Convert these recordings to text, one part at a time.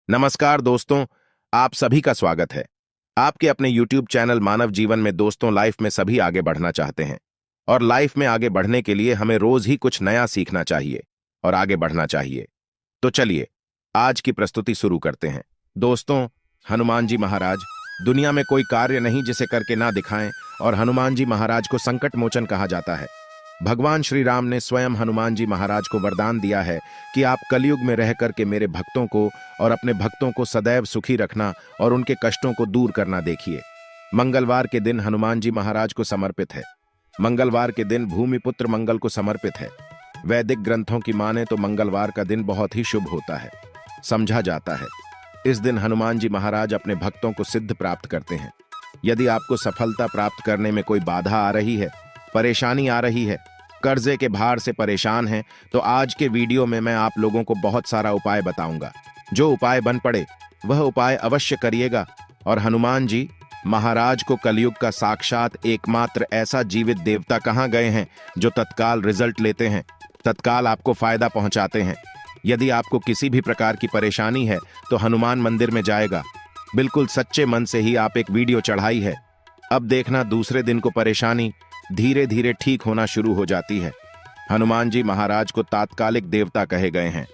नमस्कार दोस्तों, आप सभी का स्वागत है। आपके अपने YouTube चैनल मानव जीवन में दोस्तों लाइफ में सभी आगे बढ़ना चाहते हैं और लाइफ में आगे बढ़ने के लिए हमें रोज ही कुछ नया सीखना चाहिए और आगे बढ़ना चाहिए। तो चलिए आज की प्रस्तुति शुरू करते हैं। दोस्तों, हनुमान जी महाराज, दुनिया में कोई कार्य नहीं जिसे करके ना दिखाएं और हनुमान जी महाराज को संकट मोचन कहा जाता है। भगवान श्री राम ने स्वयं हनुमान जी महाराज को वरदान दिया है कि आप कलयुग में रह करके मेरे भक्तों को और अपने भक्तों को सदैव सुखी रखना और उनके कष्टों को दूर करना देखिए। मंगलवार के दिन हनुमान जी महाराज को समर्पित है। मंगलवार के दिन भूमिपुत्र मंगल को समर्पित है। वैदिक ग्रंथों की माने तो मंगलवार का दिन बहुत ही शुभ होता है, समझा जाता है। इस दिन हनुमान जी महाराज अपने भक्तों को सिद्ध प्राप्त करते हैं। यदि आपको सफलता प्राप्त करने में कोई बाधा आ रही है, परेशानी आ रही है, कर्जे के भार से परेशान हैं, तो आज के वीडियो में मैं आप लोगों को बहुत सारा उपाय बताऊंगा। जो उपाय बन पड़े वह उपाय अवश्य करिएगा और हनुमान जी महाराज को कलयुग का साक्षात एकमात्र ऐसा जीवित देवता कहाँ गए हैं जो तत्काल रिजल्ट लेते हैं, तत्काल आपको फायदा पहुंचाते हैं। यदि आपको किसी भी प्रकार की परेशानी है तो हनुमान मंदिर में जाएगा। बिल्कुल सच्चे मन से ही आप एक वीडियो चढ़ाई है, अब देखना दूसरे दिन को परेशानी धीरे धीरे ठीक होना शुरू हो जाती है। हनुमान जी महाराज को तात्कालिक देवता कहे गए हैं।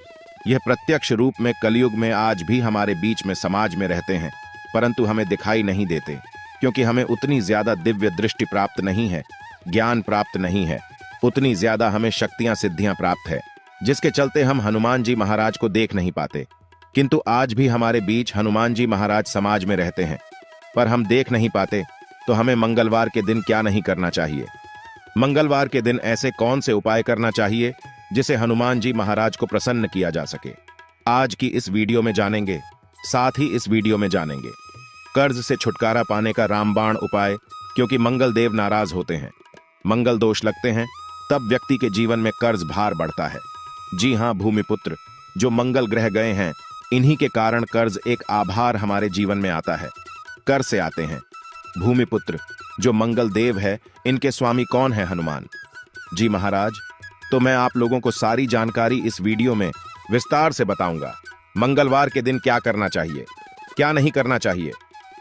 यह प्रत्यक्ष रूप में कलयुग में आज भी हमारे बीच में समाज में रहते हैं, परंतु हमें दिखाई नहीं देते क्योंकि हमें उतनी ज्यादा दिव्य दृष्टि प्राप्त नहीं है, ज्ञान प्राप्त नहीं है, उतनी ज्यादा हमें शक्तियां सिद्धियां प्राप्त है, जिसके चलते हम हनुमान जी महाराज को देख नहीं पाते। किंतु आज भी हमारे बीच हनुमान जी महाराज समाज में रहते हैं, पर हम देख नहीं पाते। तो हमें मंगलवार के दिन क्या नहीं करना चाहिए? मंगलवार के दिन ऐसे कौन से उपाय करना चाहिए जिसे हनुमान जी महाराज को प्रसन्न किया जा सके, आज की इस वीडियो में जानेंगे। साथ ही इस वीडियो में जानेंगे कर्ज से छुटकारा पाने का रामबाण उपाय, क्योंकि मंगल देव नाराज होते हैं, मंगल दोष लगते हैं, तब व्यक्ति के जीवन में कर्ज भार बढ़ता है। जी हां भूमिपुत्र, जो मंगल ग्रह गए हैं, इन्हीं के कारण कर्ज एक आभार हमारे जीवन में आता है। कर से आते हैं। भूमिपुत्र जो मंगल देव है, इनके स्वामी कौन है? हनुमान जी महाराज। तो मैं आप लोगों को सारी जानकारी इस वीडियो में विस्तार से बताऊंगा। मंगलवार के दिन क्या करना चाहिए, क्या नहीं करना चाहिए,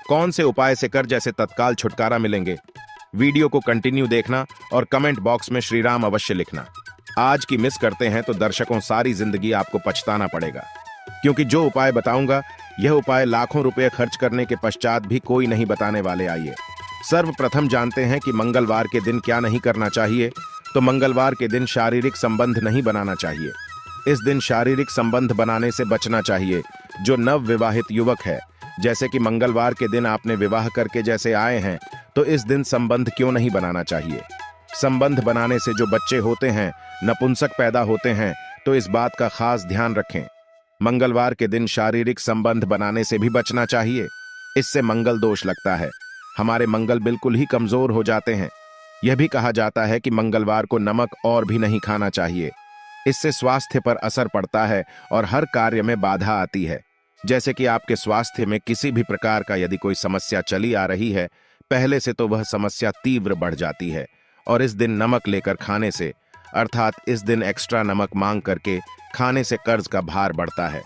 कौन से उपाय से कर्ज जैसे तत्काल छुटकारा मिलेंगे। वीडियो को कंटिन्यू देखना और कमेंट बॉक्स में श्री राम अवश्य लिखना। आज की मिस करते हैं तो दर्शकों सारी जिंदगी आपको पछताना पड़ेगा, क्योंकि जो उपाय बताऊंगा यह उपाय लाखों रुपए खर्च करने के पश्चात भी कोई नहीं बताने वाले। आइए सर्वप्रथम जानते हैं कि मंगलवार के दिन क्या नहीं करना चाहिए। तो मंगलवार के दिन शारीरिक संबंध नहीं बनाना चाहिए। इस दिन शारीरिक संबंध बनाने से बचना चाहिए। जो नव विवाहित युवक है, जैसे कि मंगलवार के दिन आपने विवाह करके जैसे आए हैं, तो इस दिन संबंध क्यों नहीं बनाना चाहिए। संबंध बनाने से जो बच्चे होते हैं, नपुंसक पैदा होते हैं, तो इस बात का खास ध्यान रखें। मंगलवार के दिन शारीरिक संबंध बनाने से भी बचना चाहिए। इससे मंगल दोष लगता है, हमारे मंगल बिल्कुल ही कमजोर हो जाते हैं। यह भी कहा जाता है कि मंगलवार को नमक और भी नहीं खाना चाहिए। इससे स्वास्थ्य पर असर पड़ता है और हर कार्य में बाधा आती है। जैसे कि आपके स्वास्थ्य में किसी भी प्रकार का यदि कोई समस्या चली आ रही है, पहले से तो वह समस्या तीव्र बढ़ जाती है। और इस दिन नमक लेकर खाने से, अर्थात इस दिन एक्स्ट्रा नमक मांग करके खाने से कर्ज का भार बढ़ता है।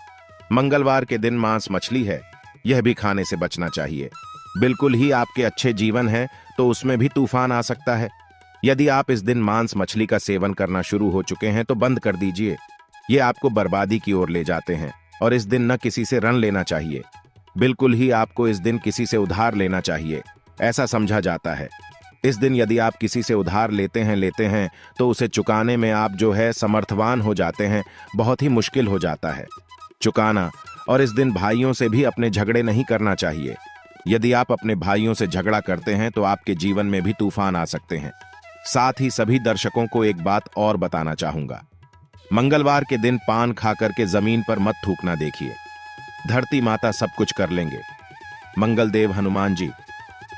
मंगलवार के दिन मांस मछली है, यह भी खाने से बचना चाहिए। बिल्कुल ही आपके अच्छे जीवन है तो उसमें भी तूफान आ सकता है। यदि आप इस दिन मांस मछली का सेवन करना शुरू हो चुके हैं तो बंद कर दीजिए। ये आपको बर्बादी की ओर ले जाते हैं। और इस दिन न किसी से ऋण लेना चाहिए। बिल्कुल ही आपको इस दिन किसी से उधार लेना चाहिए, ऐसा समझा जाता है। इस दिन यदि आप किसी से उधार लेते हैं तो उसे चुकाने में आप जो है समर्थवान हो जाते हैं, बहुत ही मुश्किल हो जाता है चुकाना। और इस दिन भाइयों से भी अपने झगड़े नहीं करना चाहिए। यदि आप अपने भाइयों से झगड़ा करते हैं तो आपके जीवन में भी तूफान आ सकते हैं। साथ ही सभी दर्शकों को एक बात और बताना चाहूंगा, मंगलवार के दिन पान खाकर के जमीन पर मत थूकना। देखिए, धरती माता सब कुछ कर लेंगे। मंगल देव हनुमान जी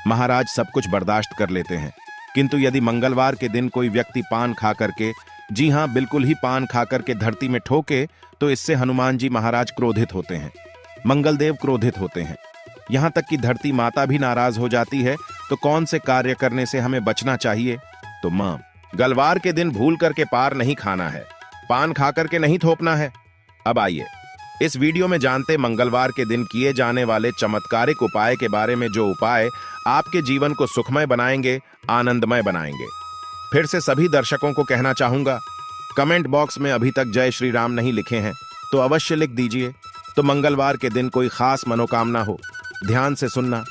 महाराज सब कुछ बर्दाश्त कर लेते हैं, किंतु यदि मंगलवार के दिन कोई व्यक्ति पान खा करके, जी हां बिल्कुल ही पान खा करके धरती में ठोके, तो इससे हनुमान जी महाराज क्रोधित होते हैं, मंगल देव क्रोधित होते हैं। यहां तक कि धरती माता भी नाराज हो जाती है। तो कौन से कार्य करने से हमें बचना चाहिए? तो मंगलवार के दिन भूल करके पार नहीं खाना है, पान खा करके नहीं थोपना है। अब आइए इस वीडियो में जानते मंगलवार के दिन किए जाने वाले चमत्कारिक उपाय के बारे में, जो उपाय आपके जीवन को सुखमय बनाएंगे, आनंदमय बनाएंगे। फिर से सभी दर्शकों को कहना चाहूंगा, कमेंट बॉक्स में अभी तक जय श्री राम नहीं लिखे हैं तो अवश्य लिख दीजिए। तो मंगलवार के दिन कोई खास मनोकामना हो, ध्यान से सुनना।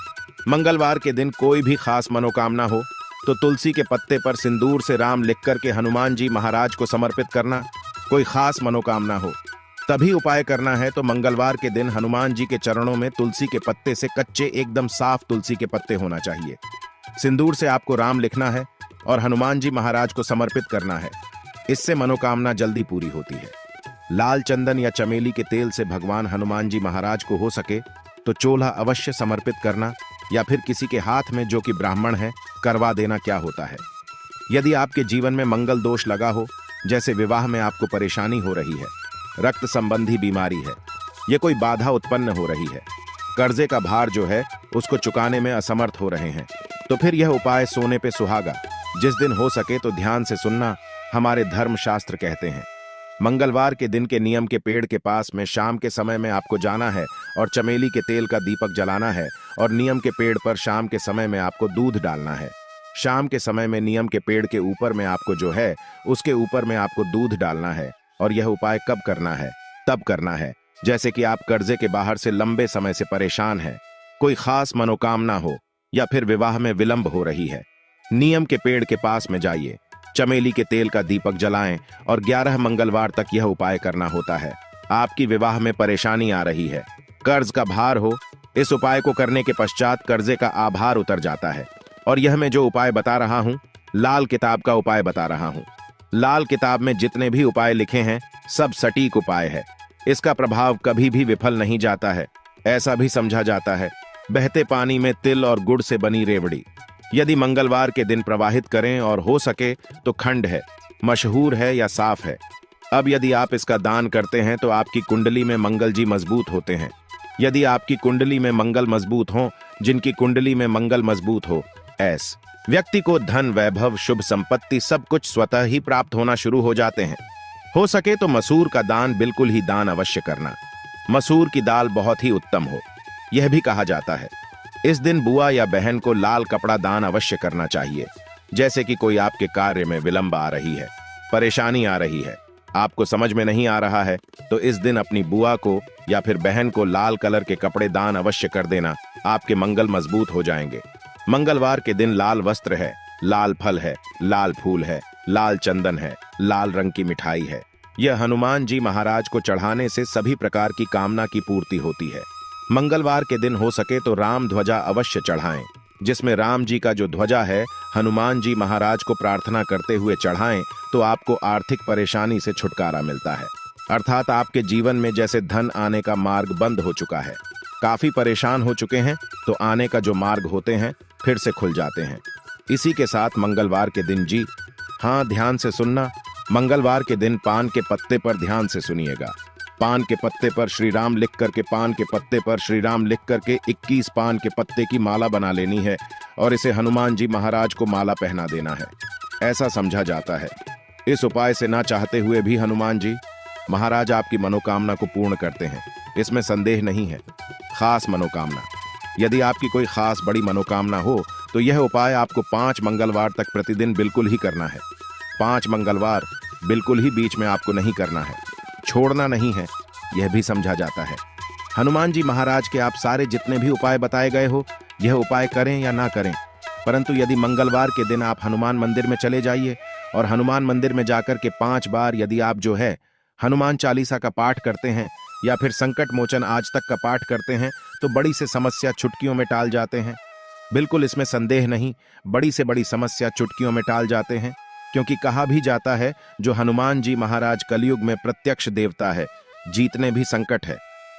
मंगलवार के दिन कोई भी खास मनोकामना हो तो तुलसी के पत्ते पर सिंदूर से राम लिख करके हनुमान जी महाराज को समर्पित करना। कोई खास मनोकामना हो तभी उपाय करना है तो मंगलवार के दिन हनुमान जी के चरणों में तुलसी के पत्ते से कच्चे एकदम साफ तुलसी के पत्ते होना चाहिए। सिंदूर से आपको राम लिखना है और हनुमान जी महाराज को समर्पित करना है। इससे मनोकामना जल्दी पूरी होती है। लाल चंदन या चमेली के तेल से भगवान हनुमान जी महाराज को हो सके तो चोला अवश्य समर्पित करना, या फिर किसी के हाथ में जो कि ब्राह्मण है करवा देना। क्या होता है, यदि आपके जीवन में मंगल दोष लगा हो, जैसे विवाह में आपको परेशानी हो रही है, रक्त संबंधी बीमारी है, ये कोई बाधा उत्पन्न हो रही है, कर्जे का भार जो है उसको चुकाने में असमर्थ हो रहे हैं, तो फिर यह उपाय सोने पे सुहागा जिस दिन हो सके तो ध्यान से सुनना। हमारे धर्मशास्त्र कहते हैं मंगलवार के दिन के नियम के पेड़ के पास में शाम के समय में आपको जाना है और चमेली के तेल का दीपक जलाना है, और नियम के पेड़ पर शाम के समय में आपको दूध डालना है। शाम के समय में नियम के पेड़ के ऊपर में आपको जो है उसके ऊपर में आपको दूध डालना है। और यह उपाय कब करना है, तब करना है जैसे कि आप कर्जे के बाहर से लंबे समय से परेशान हैं, कोई खास मनोकामना हो, या फिर विवाह में विलंब हो रही है। नियम के पेड़ के पास में जाइए, चमेली के तेल का दीपक जलाएं और 11 मंगलवार तक यह उपाय करना होता है। आपकी विवाह में परेशानी आ रही है, कर्ज का भार हो, इस उपाय को करने के पश्चात कर्जे का आभार उतर जाता है। और यह मैं जो उपाय बता रहा हूं, लाल किताब का उपाय बता रहा हूं। लाल किताब में जितने भी उपाय लिखे हैं सब सटीक उपाय है। इसका प्रभाव कभी भी विफल नहीं जाता है। ऐसा भी समझा जाता है बहते पानी में तिल और गुड़ से बनी रेवड़ी यदि मंगलवार के दिन प्रवाहित करें और हो सके तो खंड है, मशहूर है या साफ है। अब यदि आप इसका दान करते हैं तो आपकी कुंडली में मंगल जी मजबूत होते हैं। यदि आपकी कुंडली में मंगल मजबूत हो, जिनकी कुंडली में मंगल मजबूत हो, ऐसे व्यक्ति को धन, वैभव, शुभ संपत्ति सब कुछ स्वतः ही प्राप्त होना शुरू हो जाते हैं। हो सके तो मसूर का दान बिल्कुल ही दान अवश्य करना। मसूर की दाल बहुत ही उत्तम हो, यह भी कहा जाता है। इस दिन बुआ या बहन को लाल कपड़ा दान अवश्य करना चाहिए। जैसे कि कोई आपके कार्य में विलंब आ रही है, परेशानी आ रही है, आपको समझ में नहीं आ रहा है, तो इस दिन अपनी बुआ को या फिर बहन को लाल कलर के कपड़े दान अवश्य कर देना। आपके मंगल मजबूत हो जाएंगे। मंगलवार के दिन लाल वस्त्र है, लाल फल है, लाल फूल है, लाल चंदन है, लाल रंग की मिठाई है। यह हनुमान जी महाराज को चढ़ाने से सभी प्रकार की कामना की पूर्ति होती है। मंगलवार के दिन हो सके तो राम ध्वजा अवश्य चढ़ाएं, जिसमें राम जी का जो ध्वजा है हनुमान जी महाराज को प्रार्थना करते हुए चढ़ाएं तो आपको आर्थिक परेशानी से छुटकारा मिलता है। अर्थात आपके जीवन में जैसे धन आने का मार्ग बंद हो चुका है, काफी परेशान हो चुके हैं, तो आने का जो मार्ग होते हैं फिर से खुल जाते हैं। इसी के साथ मंगलवार के दिन जी हाँ, ध्यान से सुनना, मंगलवार के दिन पान के पत्ते पर ध्यान से सुनिएगा। पान के पत्ते पर श्री राम लिख करके, पान के पत्ते पर श्री राम लिख करके 21 पान के पत्ते की माला बना लेनी है और इसे हनुमान जी महाराज को माला पहना देना है। ऐसा समझा जाता है इस उपाय से ना चाहते हुए भी हनुमान जी महाराज आपकी मनोकामना को पूर्ण करते हैं, इसमें संदेह नहीं है। खास मनोकामना, यदि आपकी कोई खास बड़ी मनोकामना हो तो यह उपाय आपको 5 मंगलवार तक प्रतिदिन बिल्कुल ही करना है। 5 मंगलवार बिल्कुल ही बीच में आपको नहीं करना है, छोड़ना नहीं है, यह भी समझा जाता है। हनुमान जी महाराज के आप सारे जितने भी उपाय बताए गए हो, यह उपाय करें या ना करें, परंतु यदि मंगलवार के दिन आप हनुमान मंदिर में चले जाइए और हनुमान मंदिर में जाकर के 5 बार यदि आप जो है हनुमान चालीसा का पाठ करते हैं या फिर संकट मोचन आज तक का पाठ करते हैं तो बड़ी से समस्या चुटकियों में टाल जाते हैं। बिल्कुल इसमें संदेह नहीं, बड़ी से बड़ी समस्या चुटकियों में टाल जाते हैं, क्योंकि कहा भी जाता है जो हनुमान जी महाराज कलयुग में प्रत्यक्ष देवता है। जीतने भी संकट है,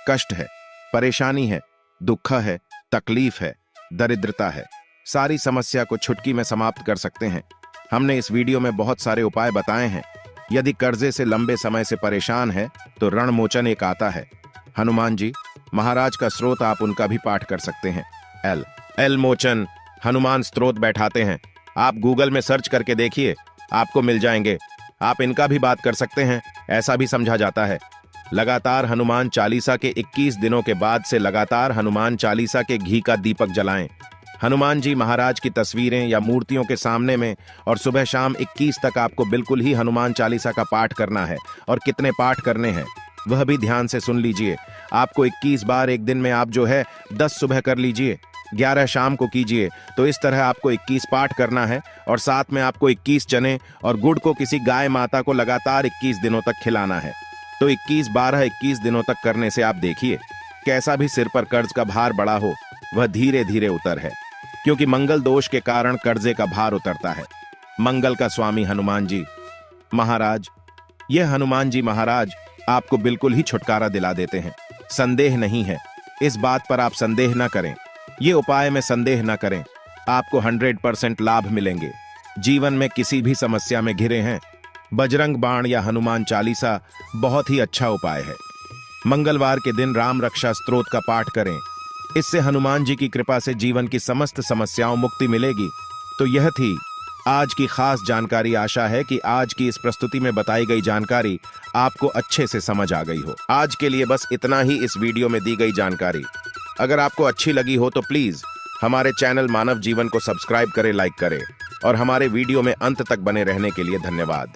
कष्ट है, परेशानी है, दुख है, तकलीफ है, दरिद्रता है, सारी समस्या को चुटकी में समाप्त कर सकते हैं। हमने इस वीडियो में बहुत सारे उपाय बताए हैं। यदि कर्जे से लंबे समय से परेशान है तो रणमोचन एक आता है, हनुमान जी महाराज का स्रोत, आप उनका भी पाठ कर सकते हैं। एल मोचन हनुमान स्त्रोत बैठाते हैं, आप गूगल में सर्च करके देखिए, आपको मिल जाएंगे। आप इनका भी बात कर सकते हैं, ऐसा भी समझा जाता है। लगातार हनुमान चालीसा के 21 दिनों के बाद से लगातार हनुमान चालीसा के घी का दीपक जलाएं। हनुमान जी महाराज की तस्वीरें या मूर्तियों के सामने में और सुबह शाम 21 तक आपको बिल्कुल ही हनुमान चालीसा का पाठ करना है। और कितने पाठ करने हैं वह भी ध्यान से सुन लीजिए। आपको 21 बार एक दिन में आप जो है 10 सुबह कर लीजिए, 11 शाम को कीजिए। तो इस तरह आपको 21 पाठ करना है और साथ में आपको 21 चने और गुड़ को किसी गाय माता को लगातार 21 दिनों तक खिलाना है। तो 21 दिनों तक करने से आप देखिए कैसा भी सिर पर कर्ज का भार बड़ा हो वह धीरे धीरे उतर है, क्योंकि मंगल दोष के कारण कर्जे का भार उतरता है। मंगल का स्वामी हनुमान जी महाराज, यह हनुमान जी महाराज आपको बिल्कुल ही छुटकारा दिला देते हैं। संदेह नहीं है, इस बात पर आप संदेह न करें, ये उपाय में संदेह न करें, आपको 100% लाभ मिलेंगे। जीवन में किसी भी समस्या में घिरे हैं, बजरंग बाण या हनुमान चालीसा बहुत ही अच्छा उपाय है। मंगलवार के दिन राम रक्षा स्तोत्र का पाठ करें, इससे हनुमान जी की कृपा से जीवन की समस्त समस्याओं मुक्ति मिलेगी। तो यह थी आज की खास जानकारी। आशा है कि आज की इस प्रस्तुति में बताई गई जानकारी आपको अच्छे से समझ आ गई हो। आज के लिए बस इतना ही इस वीडियो में दी गई जानकारी। अगर आपको अच्छी लगी हो तो प्लीज हमारे चैनल मानव जीवन को सब्सक्राइब करें, लाइक करें और हमारे वीडियो में अंत तक बने रहने के लिए धन्यवाद।